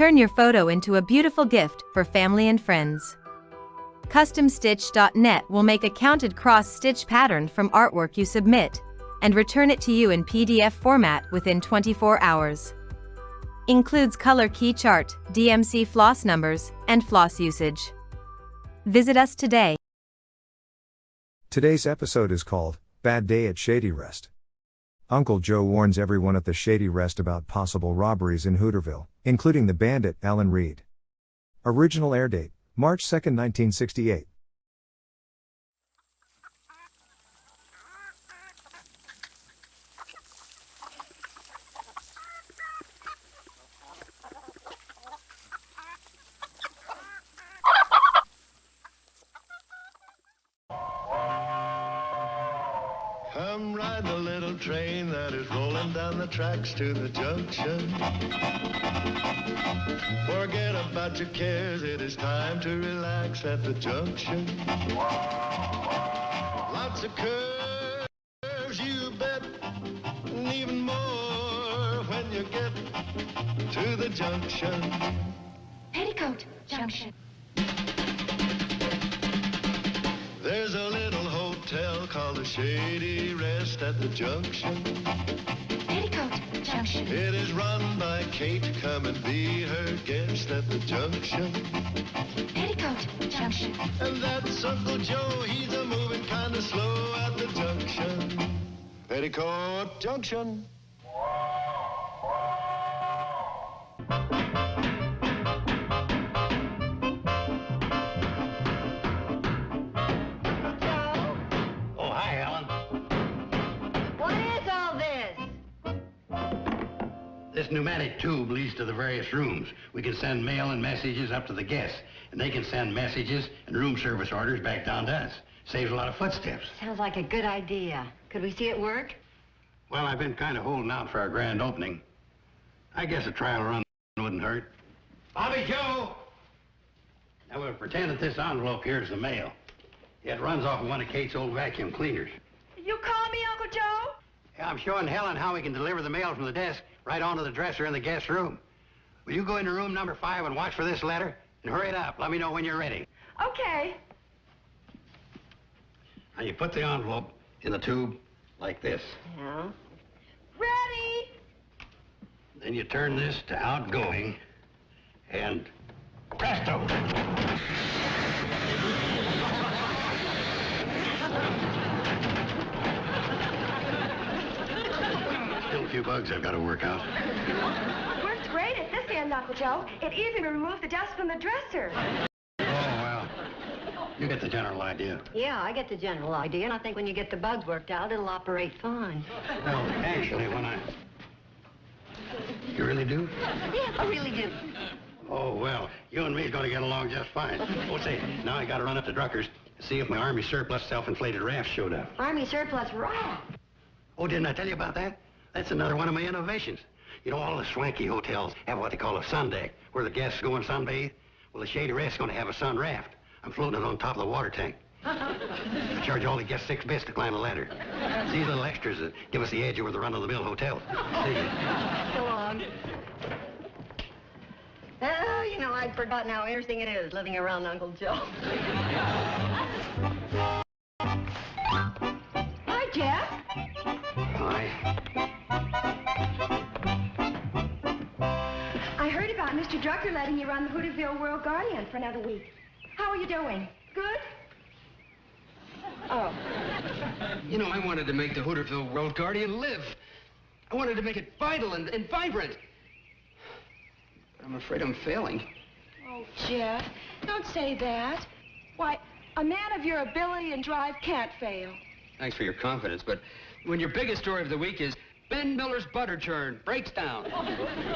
Turn your photo into a beautiful gift for family and friends. CustomStitch.net will make a counted cross-stitch pattern from artwork you submit and return it to you in PDF format within 24 hours. Includes color key chart, DMC floss numbers, and floss usage. Visit us today. Today's episode is called Bad Day at Shady Rest. Uncle Joe warns everyone at the Shady Rest about possible robberies in Hooterville, including the bandit, Alan Reed. Original air date, March 2, 1968. Come ride the little train that is rolling down the tracks to the junction. Forget about your cares, it is time to relax at the junction. Lots of curves, you bet, and even more when you get to the junction. Petticoat Junction. There's a little hotel called the Shady Rest at the junction. Petticoat Junction. It is run by Kate, come and be her guest at the junction. Petticoat Junction. And that's Uncle Joe, he's a moving kind of slow at the junction. Petticoat Junction. This pneumatic tube leads to the various rooms. We can send mail and messages up to the guests, and they can send messages and room service orders back down to us. Saves a lot of footsteps. Sounds like a good idea. Could we see it work? Well, I've been kind of holding out for our grand opening. I guess a trial run wouldn't hurt. Bobby Joe! Now, we'll pretend that this envelope here is the mail. It runs off of one of Kate's old vacuum cleaners. You call me Uncle Joe? Yeah, I'm showing Helen how we can deliver the mail from the desk right onto the dresser in the guest room. Will you go into room number 5 and watch for this letter? And hurry it up. Let me know when you're ready. Okay. Now, you put the envelope in the tube like this. Yeah. Ready? Then you turn this to outgoing, and presto! Still a few bugs I've got to work out. Works great at this end, Uncle Joe. It even removed the dust from the dresser. Oh, well, you get the general idea. Yeah, I get the general idea, and I think when you get the bugs worked out, it'll operate fine. Well, actually, when I... You really do? Yeah, I really do. Oh, well, you and me are going to get along just fine. Oh, say, now I got to run up to Drucker's to see if my Army surplus self-inflated raft showed up. Army surplus raft. Oh, didn't I tell you about that? That's another one of my innovations. You know, all the swanky hotels have what they call a sun deck, where the guests go and sunbathe. Well, the Shady Rest is going to have a sun raft. I'm floating it on top of the water tank. I charge all the guests 6 bits to climb the ladder. It's these little extras that give us the edge over the run-of-the-mill hotel. See? Go on. Oh, you know, I'd forgotten how interesting it is living around Uncle Joe. Hi, Jeff. Hi. I heard about Mr. Drucker letting you run the Hooterville World Guardian for another week. How are you doing? Good? Oh. You know, I wanted to make the Hooterville World Guardian live. I wanted to make it vital and vibrant. But I'm afraid I'm failing. Oh, Jeff, don't say that. Why, a man of your ability and drive can't fail. Thanks for your confidence, but when your biggest story of the week is Ben Miller's butter churn breaks down,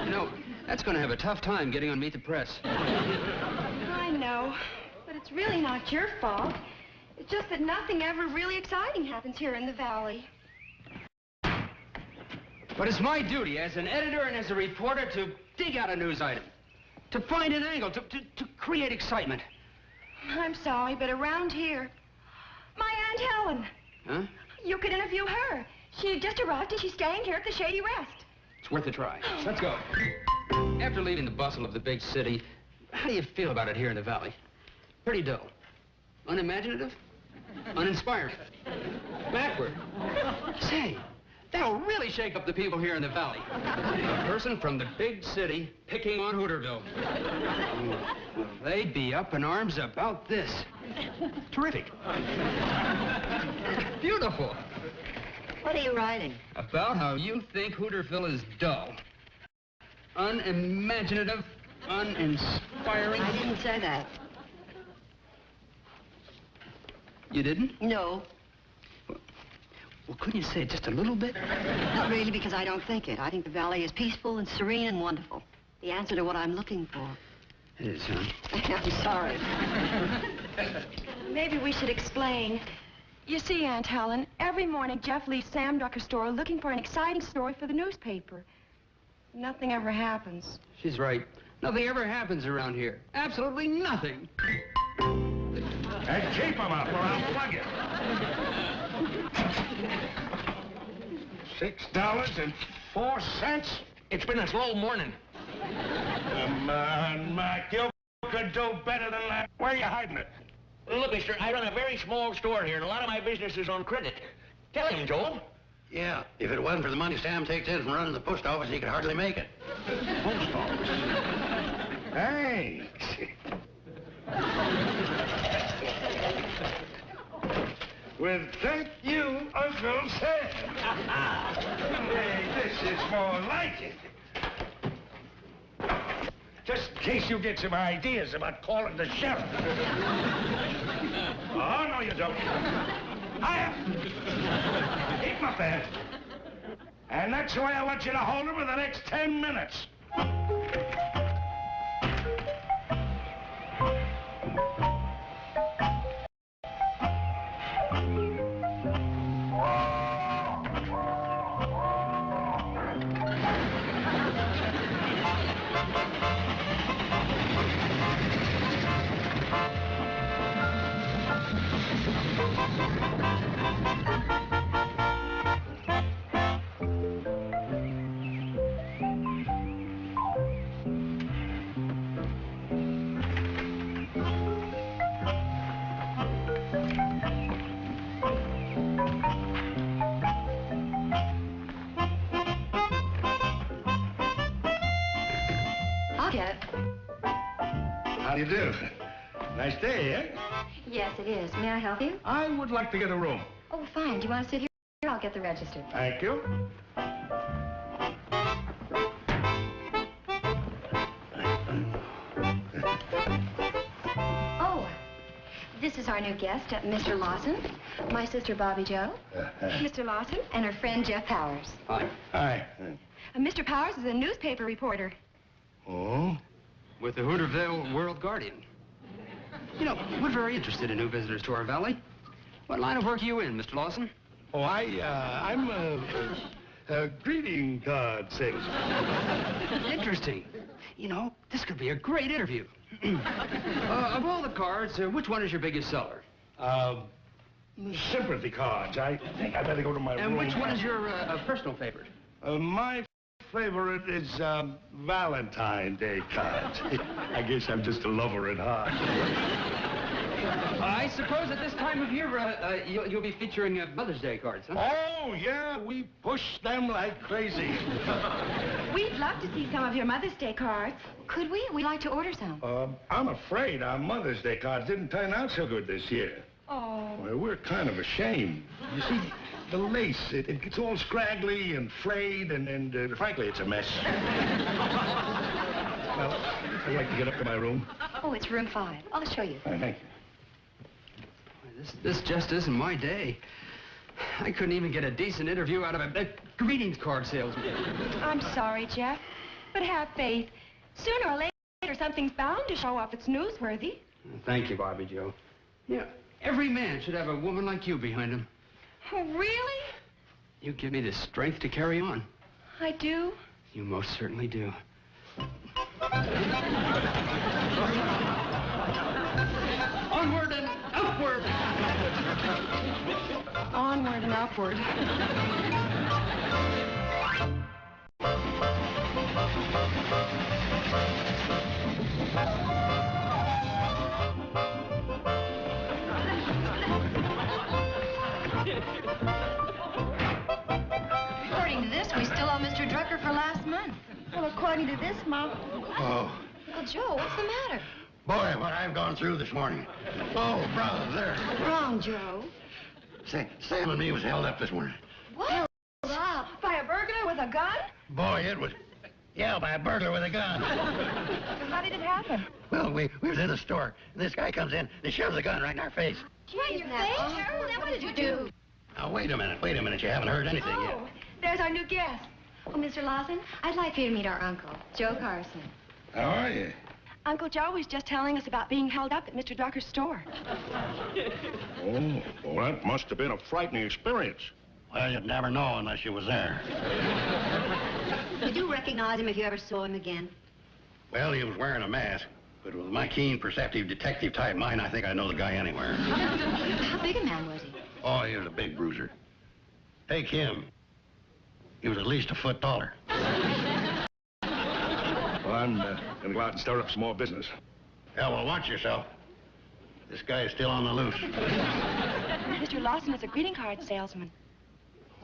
you know, that's going to have a tough time getting on Meet the Press. I know, but it's really not your fault. It's just that nothing ever really exciting happens here in the valley. But it's my duty as an editor and as a reporter to dig out a news item, to find an angle, to create excitement. I'm sorry, but around here, my Aunt Helen. Huh? You could interview her. She just arrived and she's staying here at the Shady Rest. It's worth a try. Let's go. After leaving the bustle of the big city, how do you feel about it here in the valley? Pretty dull. Unimaginative? Uninspired? Backward? Say, that'll really shake up the people here in the valley. A person from the big city picking on Hooterville. Well, they'd be up in arms about this. Terrific. Beautiful. What are you writing? About how you think Hooterville is dull. Unimaginative, uninspiring. I didn't say that. You didn't? No. Well, couldn't you say it just a little bit? Not really, because I don't think it. I think the valley is peaceful and serene and wonderful. The answer to what I'm looking for. It is, huh? I'm sorry. Maybe we should explain. You see, Aunt Helen, every morning Jeff leaves Sam Drucker's store looking for an exciting story for the newspaper. Nothing ever happens. She's right. Nothing ever happens around here. Absolutely nothing. And keep them up or I'll plug it. $6.04? It's been a slow morning. Come on, Mac. You could do better than that. Where are you hiding it? Look, mister, I run a very small store here, and a lot of my business is on credit. Tell him, Joel. Yeah, if it wasn't for the money Sam takes in from running the post office, he could hardly make it. Post office. Thanks. Well, thank you, Uncle Sam. Hey, this is more like it. Just in case you get some ideas about calling the sheriff. Oh, no, you don't. Hiya! Keep him up there. And that's the way I want you to hold him for the next 10 minutes. How do you do? Nice day, eh? Yes, it is. May I help you? I would like to get a room. Oh, fine. Do you want to sit here? I'll get the register. Thank you. Oh, this is our new guest, Mr. Lawson. My sister, Bobby Jo. Mr. Lawson and her friend, Jeff Powers. Hi. Hi. Mr. Powers is a newspaper reporter. Oh? With the Hooterville World Guardian. You know, we're very interested in new visitors to our valley. What line of work are you in, Mr. Lawson? Oh, I'm a greeting card salesman. Interesting. You know, this could be a great interview. Of all the cards, which one is your biggest seller? Sympathy cards. I think I better go to my room. And which one is your personal favorite? My favorite is Valentine Day cards. I guess I'm just a lover at heart. I suppose at this time of year, you'll be featuring Mother's Day cards, huh? Oh, yeah, we push them like crazy. We'd love to see some of your Mother's Day cards. Could we? We'd like to order some. I'm afraid our Mother's Day cards didn't turn out so good this year. Oh. Well, we're kind of ashamed. You see, the lace, it's all scraggly and frayed, and frankly, it's a mess. Well, I'd like to get up to my room. Oh, it's room 5. I'll show you. Thank you. This just isn't my day. I couldn't even get a decent interview out of a greetings card salesman. I'm sorry, Jeff, but have faith. Sooner or later, something's bound to show up. It's newsworthy. Thank you, Bobby Jo. Yeah, every man should have a woman like you behind him. Oh, really? You give me the strength to carry on. I do? You most certainly do. Onward and upward! Onward and upward. according to this, Mom. Oh. Uncle Joe, what's the matter? Boy, what I've gone through this morning. Oh, brother, there. What's wrong, Joe? Say, Sam and me was held up this morning. What? Held up? By a burglar with a gun? Boy, it was... Yeah, by a burglar with a gun. How did it happen? Well, we was in the store, and this guy comes in and shoves a gun right in our face. Right in your face? Well, then what did you do? Now, wait a minute. You haven't heard anything yet. Oh, there's our new guest. Oh, Mr. Lawson, I'd like for you to meet our uncle, Joe Carson. How are you? Uncle Joe was just telling us about being held up at Mr. Drucker's store. Oh, well, that must have been a frightening experience. Well, you'd never know unless you was there. Did you recognize him if you ever saw him again? Well, he was wearing a mask, but with my keen, perceptive detective type mind, I think I know the guy anywhere. How big a man was he? Oh, he was a big bruiser. Take him. He was at least a foot taller. Well, I'm gonna go out and stir up some more business. Yeah, well, watch yourself. This guy is still on the loose. Mr. Lawson is a greeting card salesman.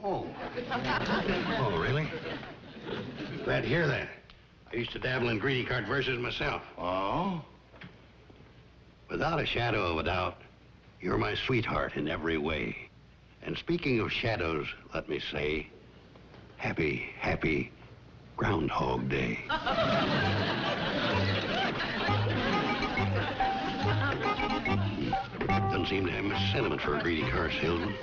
Oh. Oh, really? Glad to hear that. I used to dabble in greeting card verses myself. Oh? Without a shadow of a doubt, you're my sweetheart in every way. And speaking of shadows, let me say, happy, happy Groundhog Day. Doesn't seem to have much sentiment for a greeting card salesman.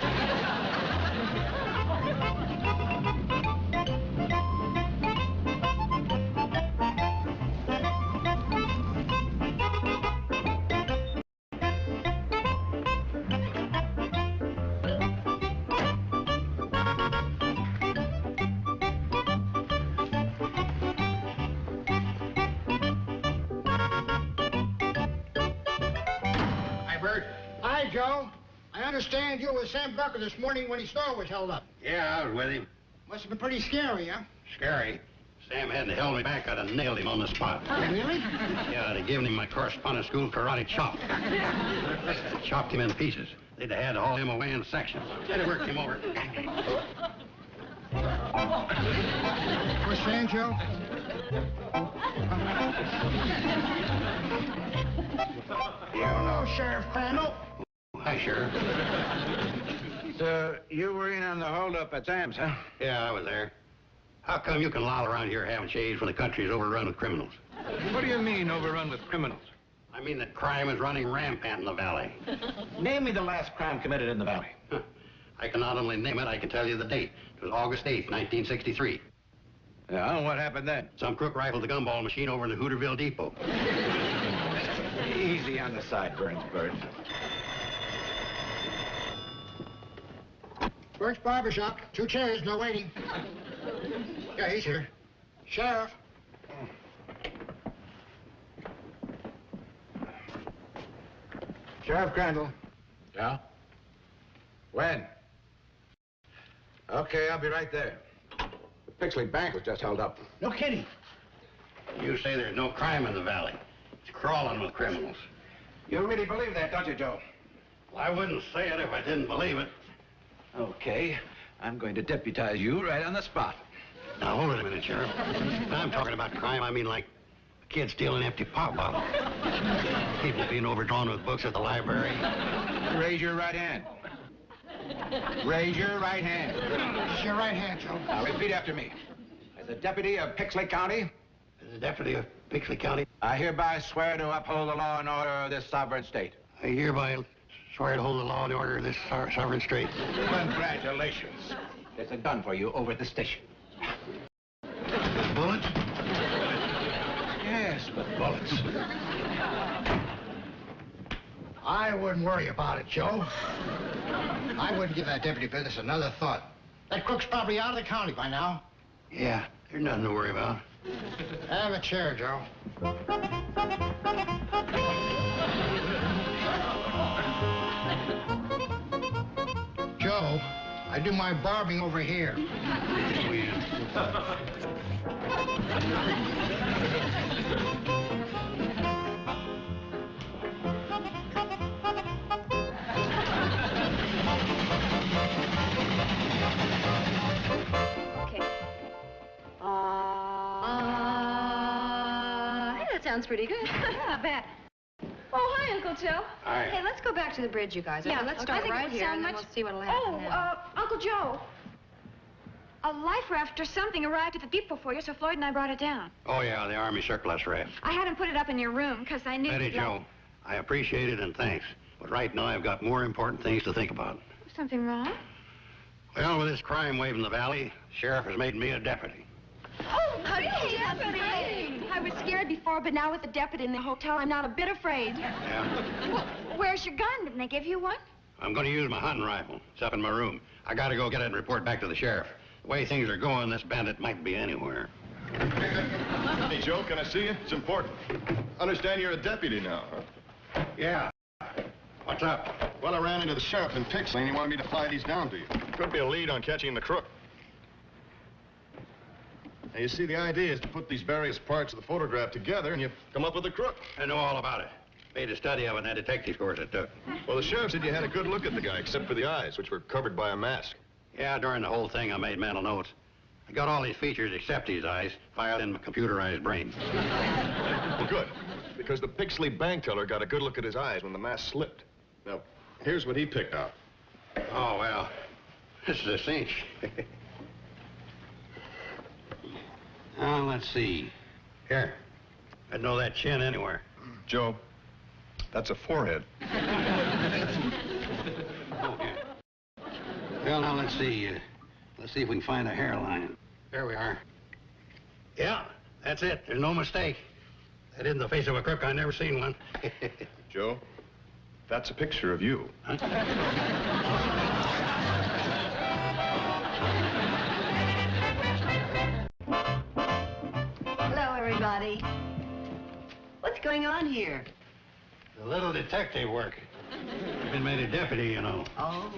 Hi, Joe. I understand you were with Sam Drucker this morning when his store was held up. Yeah, I was with him. Must have been pretty scary, huh? Scary. Sam hadn't held me back, I'd have nailed him on the spot. Really? Yeah, I'd have given him my correspondence school karate chop. Chopped him in pieces. They'd have had to haul him away in sections. They'd have worked him over. What's saying, Joe? You know Sheriff Crandall? Hi, Sheriff. So, you were in on the holdup at Sam's, huh? Yeah, I was there. How come you can loll around here having shades when the country is overrun with criminals? What do you mean, overrun with criminals? I mean that crime is running rampant in the valley. Name me the last crime committed in the valley. I can not only name it, I can tell you the date. It was August 8th, 1963. Yeah, what happened then? Some crook rifled the gumball machine over in the Hooterville depot. Easy on the sideburns, Bert. Bert's barbershop. 2 chairs, no waiting. Yeah, he's here. Sheriff. Sheriff Crandall. Yeah? When? Okay, I'll be right there. The Pixley Bank was just held up. No kidding. You say there's no crime in the valley. It's crawling with criminals. You really believe that, don't you, Joe? Well, I wouldn't say it if I didn't believe it. Okay, I'm going to deputize you right on the spot. Now, hold it a minute, Sheriff. When I'm talking about crime, I mean like a kid stealing an empty pop bottle. People being overdrawn with books at the library. Raise your right hand. Raise your right hand. It's your right hand, Joe. Now, repeat after me. As a deputy of Pixley County, As a deputy of Pixley County, I hereby swear to uphold the law and order of this sovereign state. I hereby swear to hold the law and order of this sovereign state. Congratulations. There's a gun for you over at the station. Bullets? Yes, but bullets. I wouldn't worry about it, Joe. I wouldn't give that deputy business another thought. That crook's probably out of the county by now. Yeah, there's nothing to worry about. Have a chair, Joe. Joe, I do my barbing over here. Okay. That sounds pretty good. Yeah, I bet. Oh, hi, Uncle Joe. Hi. Hey, let's go back to the bridge, you guys. Yeah, let's I start think it right would here, sound and then much- we'll see what'll happen Oh, now. Uncle Joe. A life raft or something arrived at the depot for you, so Floyd and I brought it down. Oh, yeah, the Army surplus raft. I had him put it up in your room, because I knew Betty you'd like- Joe, I appreciate it and thanks. But right now I've got more important things to think about. Something wrong? Well, with this crime wave in the valley, sheriff has made me a deputy. Oh, hey, deputy! I was scared before, but now with the deputy in the hotel, I'm not a bit afraid. Yeah? Well, where's your gun? Didn't they give you one? I'm going to use my hunting rifle. It's up in my room. I got to go get it and report back to the sheriff. The way things are going, this bandit might be anywhere. Hey, Joe, can I see you? It's important. Understand you're a deputy now, huh? Yeah. What's up? Well, I ran into the sheriff in Pixley, and he wanted me to fly these down to you. Could be a lead on catching the crook. Now, you see, the idea is to put these various parts of the photograph together, and you come up with a crook. I know all about it. Made a study of it in that detective course it took. Well, the sheriff said you had a good look at the guy, except for the eyes, which were covered by a mask. Yeah, during the whole thing, I made mental notes. I got all these features except his eyes filed in my computerized brain. Well, good, because the Pixley bank teller got a good look at his eyes when the mask slipped. Now, here's what he picked out. Oh, well, this is a cinch. Now, let's see. Here. I'd know that chin anywhere. Joe, that's a forehead. Okay. Well, now, let's see. Let's see if we can find a hairline. There we are. Yeah, that's it. There's no mistake. That isn't the face of a crook. I never seen one. Joe, that's a picture of you. Huh? Hello, everybody. What's going on here? A little detective work. I've been made a deputy, you know. Oh.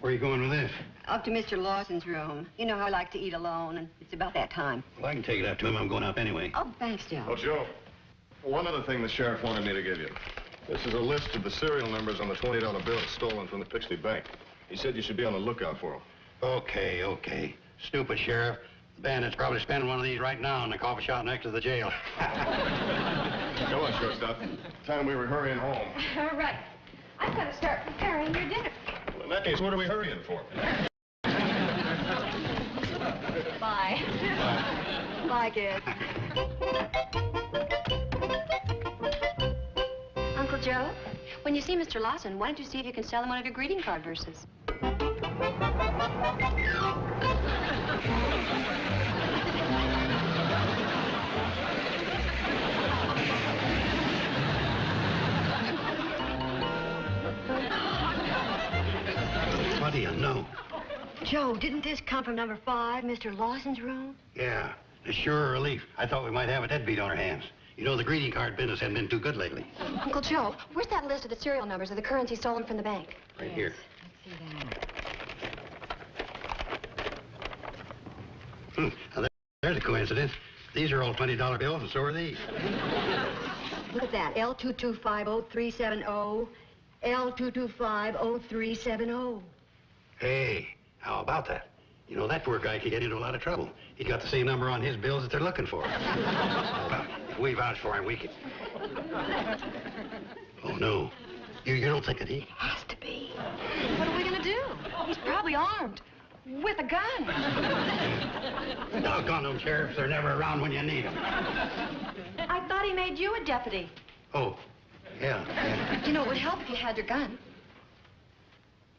Where are you going with this? Up to Mr. Lawson's room. You know how I like to eat alone, and it's about that time. Well, I can take it up to him. I'm going up anyway. Oh, thanks, Joe. Oh, Joe, one other thing the sheriff wanted me to give you. This is a list of the serial numbers on the $20 bills stolen from the Pixley Bank. He said you should be on the lookout for them. Okay, okay. Stupid sheriff. The bandit's probably spending one of these right now in the coffee shop next to the jail. Come on, shortstop. Time we were hurrying home. All right. I've got to start preparing your dinner. Well, in that case, what are we hurrying for? Bye. Bye, kid. Uncle Joe, when you see Mr. Lawson, why don't you see if you can sell him one of your greeting card verses? What do you know? Joe, didn't this come from number 5, Mr. Lawson's room? Yeah, it's sure a relief. I thought we might have a deadbeat on our hands. You know, the greeting card business hasn't been too good lately. Uncle Joe, where's that list of the serial numbers of the currency stolen from the bank? Right here. Let's see that. Now, there's a coincidence. These are all $20 bills, and so are these. Look at that, L2250370, L2250370. Hey, how about that? You know, that poor guy could get into a lot of trouble. He's got the same number on his bills that they're looking for. Well, if we vouch for him, we can... Oh, no. You don't think that he... Has to be. What are we going to do? He's probably armed. With a gun. Doggone them sheriffs. They're never around when you need them. I thought he made you a deputy. Oh, yeah. You know, it would help if you had your gun.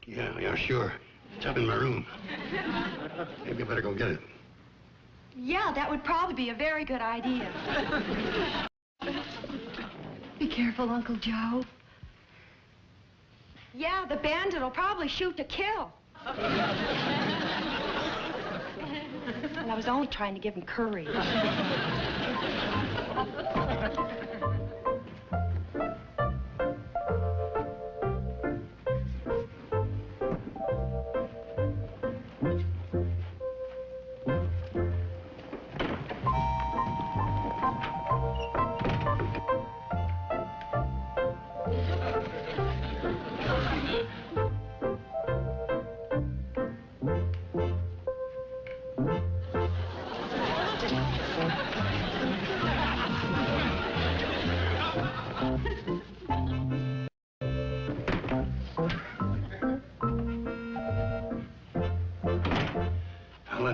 Yeah, sure. It's up in my room. Maybe I better go get it. Yeah, that would probably be a very good idea. Be careful, Uncle Joe. Yeah, the bandit will probably shoot to kill. Well, I was only trying to give him courage.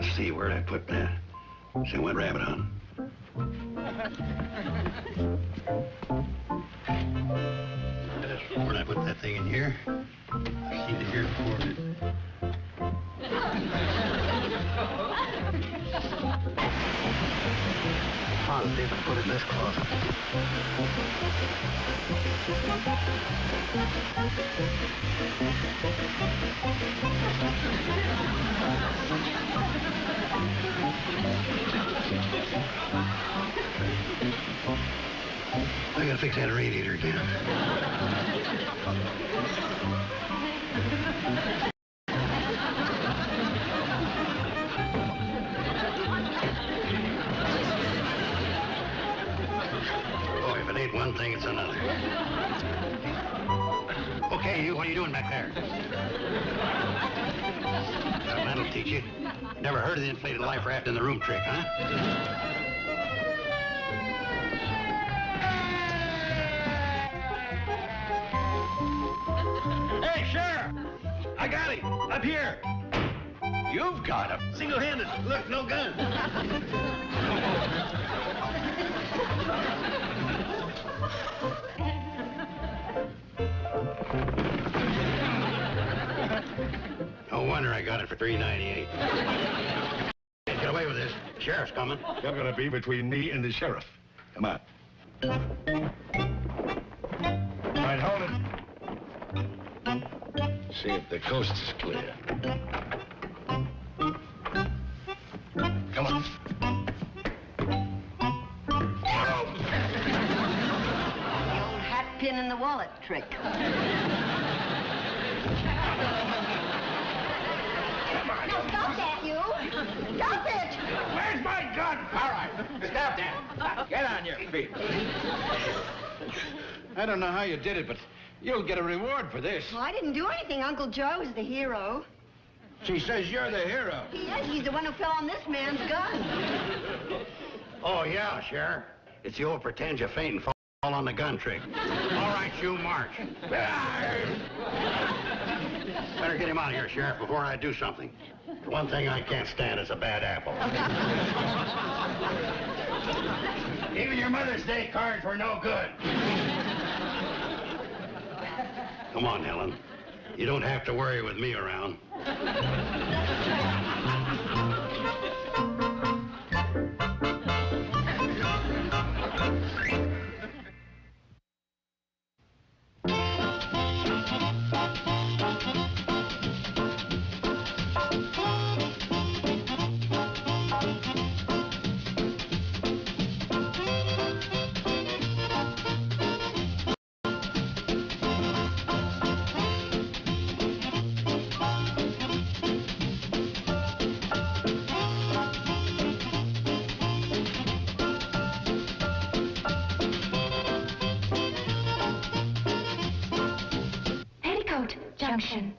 Let's see, where'd I put that? See, I went rabbit hunting. Where'd I put that thing in here? I've seen it here before. I'll see if I put it in this closet. I gotta fix that radiator again. Boy, if it ain't one thing, it's another. Okay, you, what are you doing back there? Well, that'll teach you. Never heard of the inflated life raft in the room trick, huh? Hey, Sheriff! I got him! Up here! You've got him. Single-handed. Look, no gun. No wonder I got it for $3.98. Can't get away with this. The sheriff's coming. You're gonna be between me and the sheriff. Come on. All right, hold it. See if the coast is clear. Come on. The old hat pin in the wallet trick. No, stop that, you! Stop it! Where's my gun? All right, stop that. Get on your feet. I don't know how you did it, but you'll get a reward for this. Well, I didn't do anything. Uncle Joe is the hero. She says you're the hero. He is. He's the one who fell on this man's gun. Oh, yeah, Sheriff. It's the old pretend you faint and fall on the gun trick. All right, you march. Better get him out of here, Sheriff, before I do something. The one thing I can't stand is a bad apple. Even your Mother's Day cards were no good. Come on, Helen. You don't have to worry with me around. Petticoat Junction.